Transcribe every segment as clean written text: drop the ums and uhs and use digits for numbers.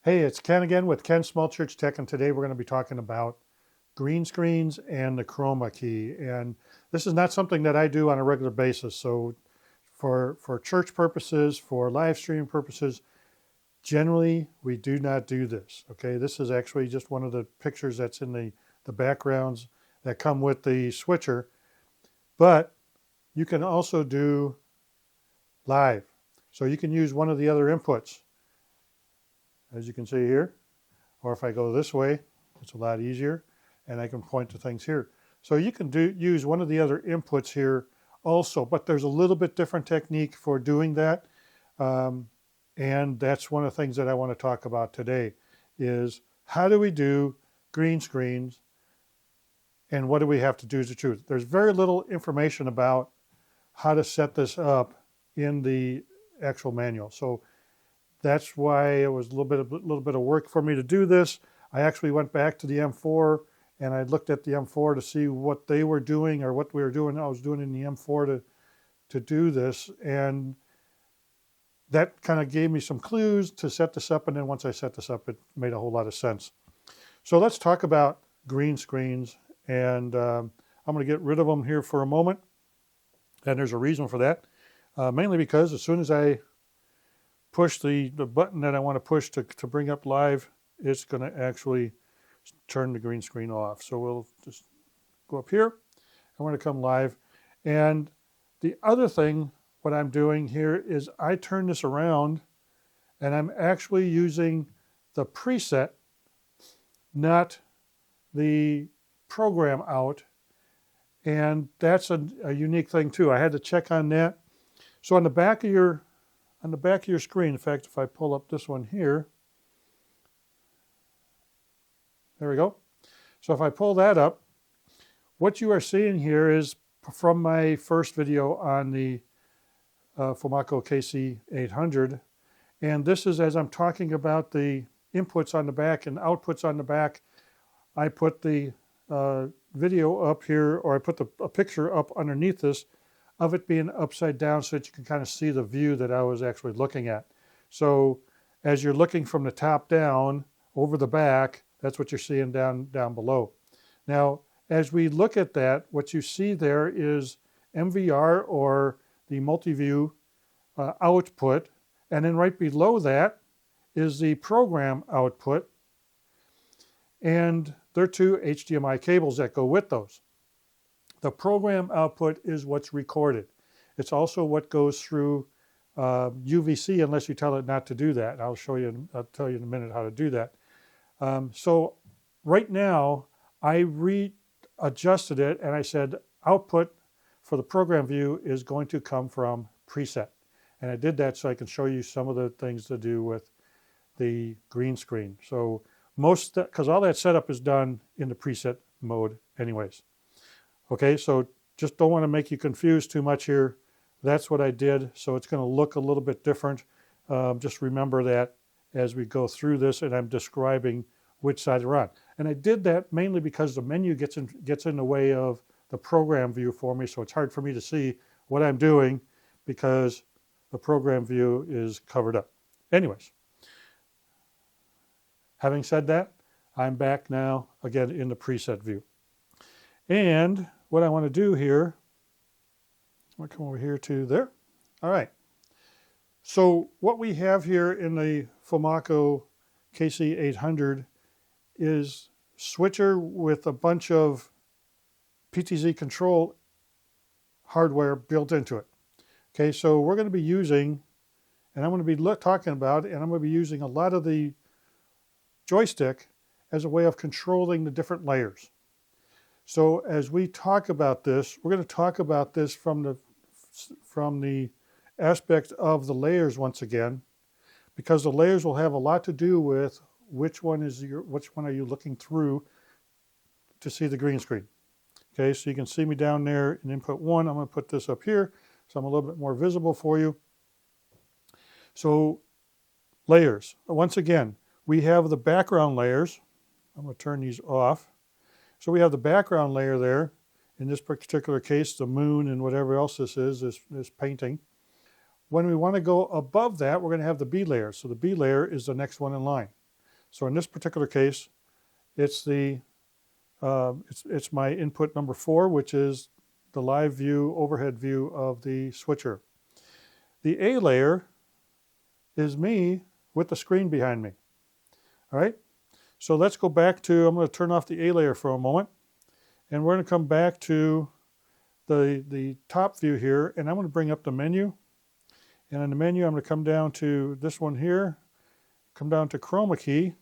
Hey, it's Ken again with Ken's Small Church Tech, and today we're going to be talking about green screens and the Chroma key. And this is not something that I do on a regular basis. So for church purposes, for live stream purposes, generally we do not do this. Okay, this is actually just one of the pictures that's in the backgrounds that come with the switcher. But you can also do live. So you can use one of the other inputs, as you can see here. Or if I go this way, it's a lot easier, and I can point to things here. So you can use one of the other inputs here also, but there's a little bit different technique for doing that. And that's one of the things that I want to talk about today is how do we do green screens and what do we have to do to choose? There's very little information about how to set this up in the actual manual. So that's why it was a little bit of work for me to do this. I actually went back to the M4 and I looked at the M4 to see what they were doing or what we were doing. I was doing in the M4 to do this, and that kind of gave me some clues to set this up. And then once I set this up, it made a whole lot of sense. So let's talk about green screens, and I'm going to get rid of them here for a moment. And there's a reason for that, mainly because as soon as I push the button that I want to push to bring up live, it's going to actually turn the green screen off. So we'll just go up here. I want to come live. And the other thing, what I'm doing here is I turn this around and I'm actually using the preset, not the program out. And that's a unique thing too. I had to check on that. So on the back of your screen, in fact, if I pull up this one here, there we go. So if I pull that up, what you are seeing here is from my first video on the FoMaKo KC800. And this is as I'm talking about the inputs on the back and outputs on the back. I put the video up here, or I put a picture up underneath this of it being upside down so that you can kind of see the view that I was actually looking at. So as you're looking from the top down over the back, that's what you're seeing down below. Now, as we look at that, what you see there is MVR, or the multi-view output, and then right below that is the program output, and there are two HDMI cables that go with those. The program output is what's recorded. It's also what goes through UVC, unless you tell it not to do that. I'll tell you in a minute how to do that. So right now, I readjusted it and I said output for the program view is going to come from preset. And I did that so I can show you some of the things to do with the green screen. So because all that setup is done in the preset mode anyways. Okay, so just don't want to make you confused too much here. That's what I did. So it's going to look a little bit different. Just remember that as we go through this and I'm describing which side we're on. And I did that mainly because the menu gets in the way of the program view for me. So it's hard for me to see what I'm doing because the program view is covered up. Anyways, having said that, I'm back now again in the preset view. And what I want to do here, I'm going to come over here to there. All right. So what we have here in the FoMaKo KC800 is switcher with a bunch of PTZ control hardware built into it. Okay, so we're going to be using, and I'm going to be talking about, and I'm going to be using a lot of the joystick as a way of controlling the different layers. So as we talk about this, we're going to talk about this from the aspect of the layers once again, because the layers will have a lot to do with which one are you looking through to see the green screen. Okay, so you can see me down there in input 1. I'm going to put this up here so I'm a little bit more visible for you. So layers. Once again, we have the background layers. I'm going to turn these off. So we have the background layer there. In this particular case, the moon and whatever else this is, this painting. When we want to go above that, we're going to have the B layer. So the B layer is the next one in line. So in this particular case, it's the it's my input number 4, which is the live view, overhead view of the switcher. The A layer is me with the screen behind me. All right. So let's go back to, I'm going to turn off the A layer for a moment, and we're going to come back to the top view here, and I'm going to bring up the menu. And in the menu, I'm going to come down to this one here, come down to Chroma key.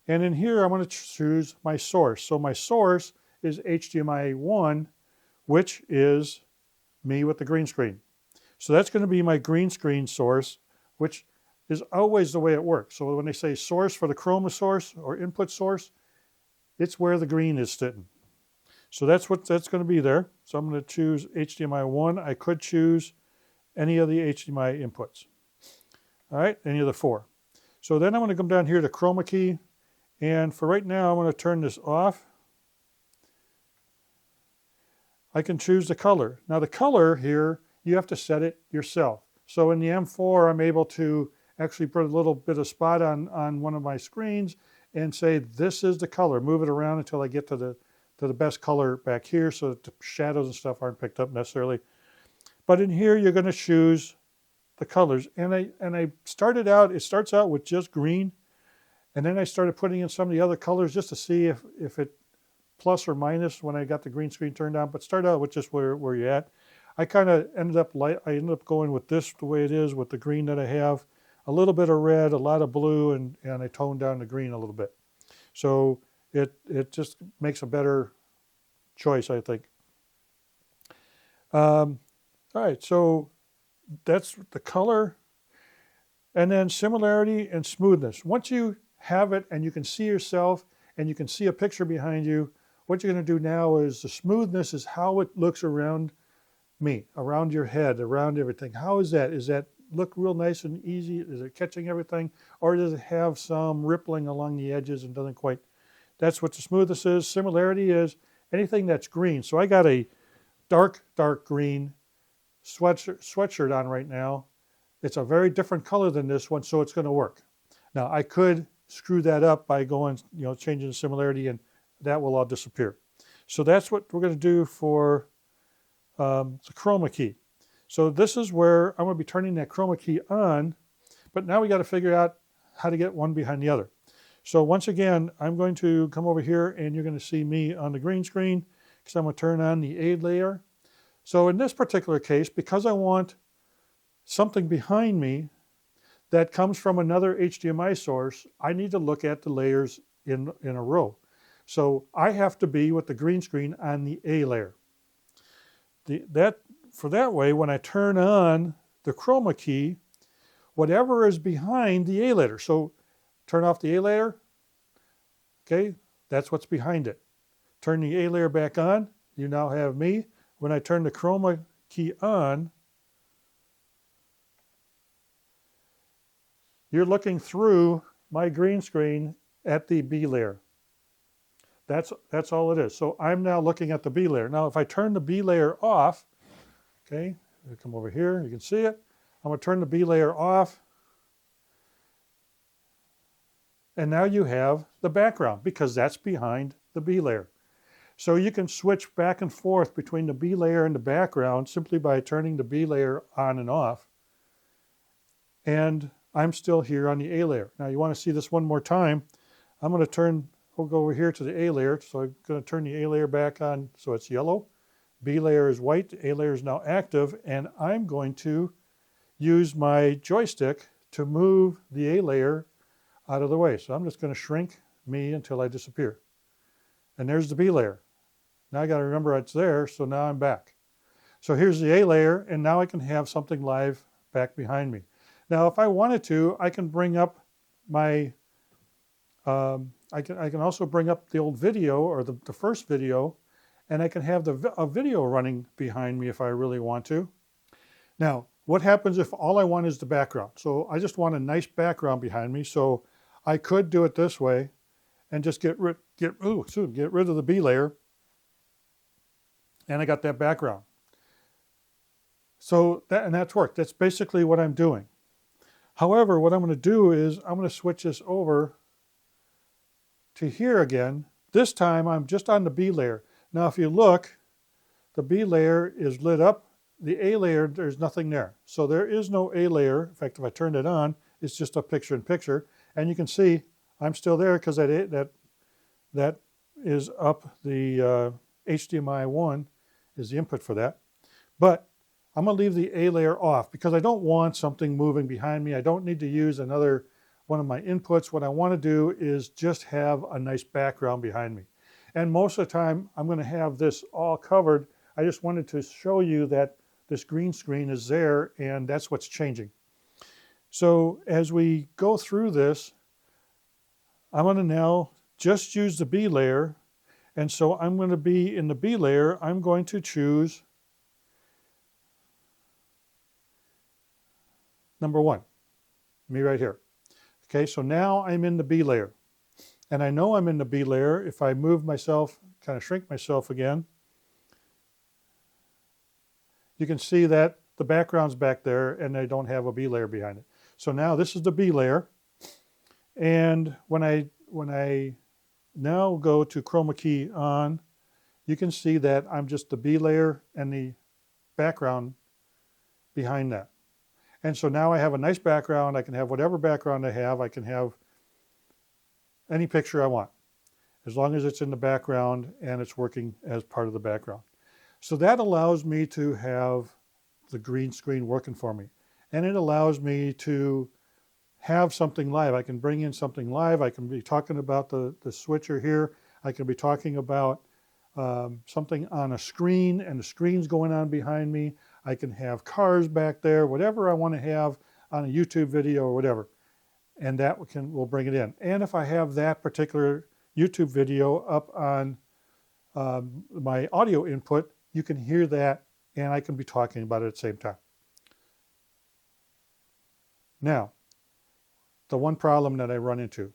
And in here, I'm going to choose my source. So my source is HDMI 1, which is me with the green screen. So that's going to be my green screen source, which is always the way it works. So when they say source for the Chroma source or input source, it's where the green is sitting. So that's what that's going to be there. So I'm going to choose HDMI 1. I could choose any of the HDMI inputs. All right, any of the 4. So then I'm going to come down here to Chroma key. And for right now, I'm going to turn this off. I can choose the color. Now the color here, you have to set it yourself. So in the M4, I'm able to actually put a little bit of spot on one of my screens and say, this is the color. Move it around until I get to the best color back here so that the shadows and stuff aren't picked up necessarily. But in here, you're going to choose the colors. And I started out, it starts out with just green. And then I started putting in some of the other colors just to see if it plus or minus when I got the green screen turned on, but start out with just where you're at. I kind of ended up going with this the way it is with the green that I have, a little bit of red, a lot of blue, and I toned down the green a little bit. So it just makes a better choice, I think. All right, so that's the color. And then similarity and smoothness. Once you have it and you can see yourself and you can see a picture behind you, what you're going to do now is the smoothness is how it looks around me, around your head, around everything. How is that? Is that look real nice and easy? Is it catching everything? Or does it have some rippling along the edges and doesn't quite? That's what the smoothness is. Similarity is anything that's green. So I got a dark green sweatshirt on right now. It's a very different color than this one, so it's going to work. Now I could screw that up by going, changing the similarity, and that will all disappear. So that's what we're going to do for the Chroma key. So this is where I'm going to be turning that Chroma key on, but now we got to figure out how to get one behind the other. So once again, I'm going to come over here and you're going to see me on the green screen because I'm going to turn on the A layer. So in this particular case, because I want something behind me that comes from another HDMI source, I need to look at the layers in a row. So I have to be with the green screen on the A layer. For that way, when I turn on the Chroma key, whatever is behind the A layer, so turn off the A layer, okay, that's what's behind it. Turn the A layer back on, you now have me. When I turn the Chroma key on, you're looking through my green screen at the B layer. That's all it is. So I'm now looking at the B layer. Now, if I turn the B layer off, okay, come over here, you can see it. I'm going to turn the B layer off. And now you have the background because that's behind the B layer. So you can switch back and forth between the B layer and the background simply by turning the B layer on and off. And I'm still here on the A layer. Now you want to see this one more time. I'm going to we'll go over here to the A layer. So I'm going to turn the A layer back on so it's yellow. B layer is white, A layer is now active, and I'm going to use my joystick to move the A layer out of the way. So I'm just going to shrink me until I disappear. And there's the B layer. Now I got to remember it's there, so now I'm back. So here's the A layer, and now I can have something live back behind me. Now, if I wanted to, I can bring up my, I can also bring up the old video or the first video, and I can have a video running behind me if I really want to. Now, what happens if all I want is the background? So I just want a nice background behind me. So I could do it this way and just get rid of the B layer, and I got that background. So that's worked. That's basically what I'm doing. However, what I'm going to do is I'm going to switch this over to here again. This time I'm just on the B layer. Now if you look, the B layer is lit up. The A layer, there's nothing there. So there is no A layer. In fact, if I turn it on, it's just a picture-in-picture. And you can see I'm still there because that is up. The HDMI 1 is the input for that. But I'm going to leave the A layer off because I don't want something moving behind me. I don't need to use another one of my inputs. What I want to do is just have a nice background behind me. And most of the time, I'm going to have this all covered. I just wanted to show you that this green screen is there, and that's what's changing. So as we go through this, I'm going to now just use the B layer. And so I'm going to be in the B layer. I'm going to choose number 1, me right here. Okay, so now I'm in the B layer. And I know I'm in the B layer if I move myself, kind of shrink myself again. You can see that the background's back there and I don't have a B layer behind it. So now this is the B layer. And when I now go to Chroma key on, you can see that I'm just the B layer and the background behind that. And so now I have a nice background. I can have whatever background I have. I can have any picture I want, as long as it's in the background and it's working as part of the background. So that allows me to have the green screen working for me. And it allows me to have something live. I can bring in something live. I can be talking about the switcher here. I can be talking about something on a screen and the screen's going on behind me. I can have cars back there, whatever I want to have on a YouTube video or whatever. And that will bring it in. And if I have that particular YouTube video up on my audio input, you can hear that and I can be talking about it at the same time. Now, the one problem that I run into,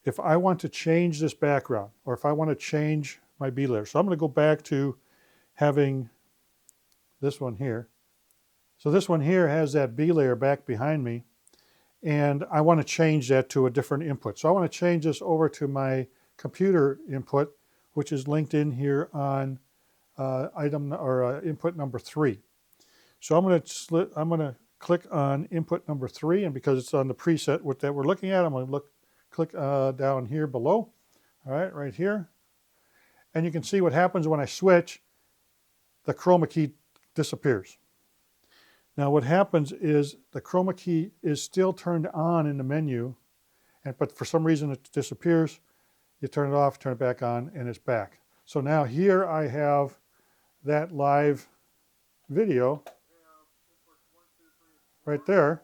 if I want to change this background or if I want to change my B layer, so I'm going to go back to having this one here. So this one here has that B layer back behind me, and I want to change that to a different input. So I want to change this over to my computer input, which is linked in here on input number 3. So I'm going to click on input number 3, and because it's on the preset that we're looking at, I'm going to click down here below. All right, right here. And you can see what happens when I switch. The Chroma key disappears. Now what happens is the Chroma key is still turned on in the menu, but for some reason it disappears. You turn it off, turn it back on, and it's back. So now here I have that live video right there.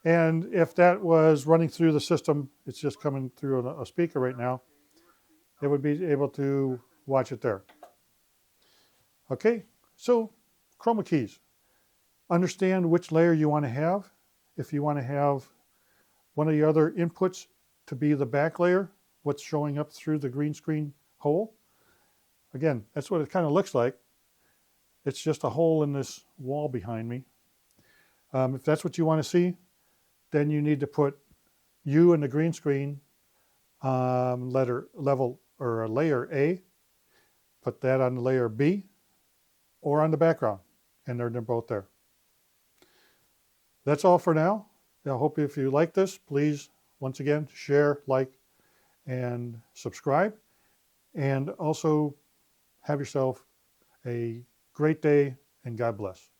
And if that was running through the system, it's just coming through a speaker right now, it would be able to watch it there. Okay, so Chroma keys. Understand which layer you want to have. If you want to have one of the other inputs to be the back layer, what's showing up through the green screen hole. Again, that's what it kind of looks like. It's just a hole in this wall behind me. If that's what you want to see, then you need to put you in the green screen layer A, put that on layer B, or on the background, and they're both there. That's all for now. I hope if you like this, please, once again, share, like, and subscribe. And also have yourself a great day, and God bless.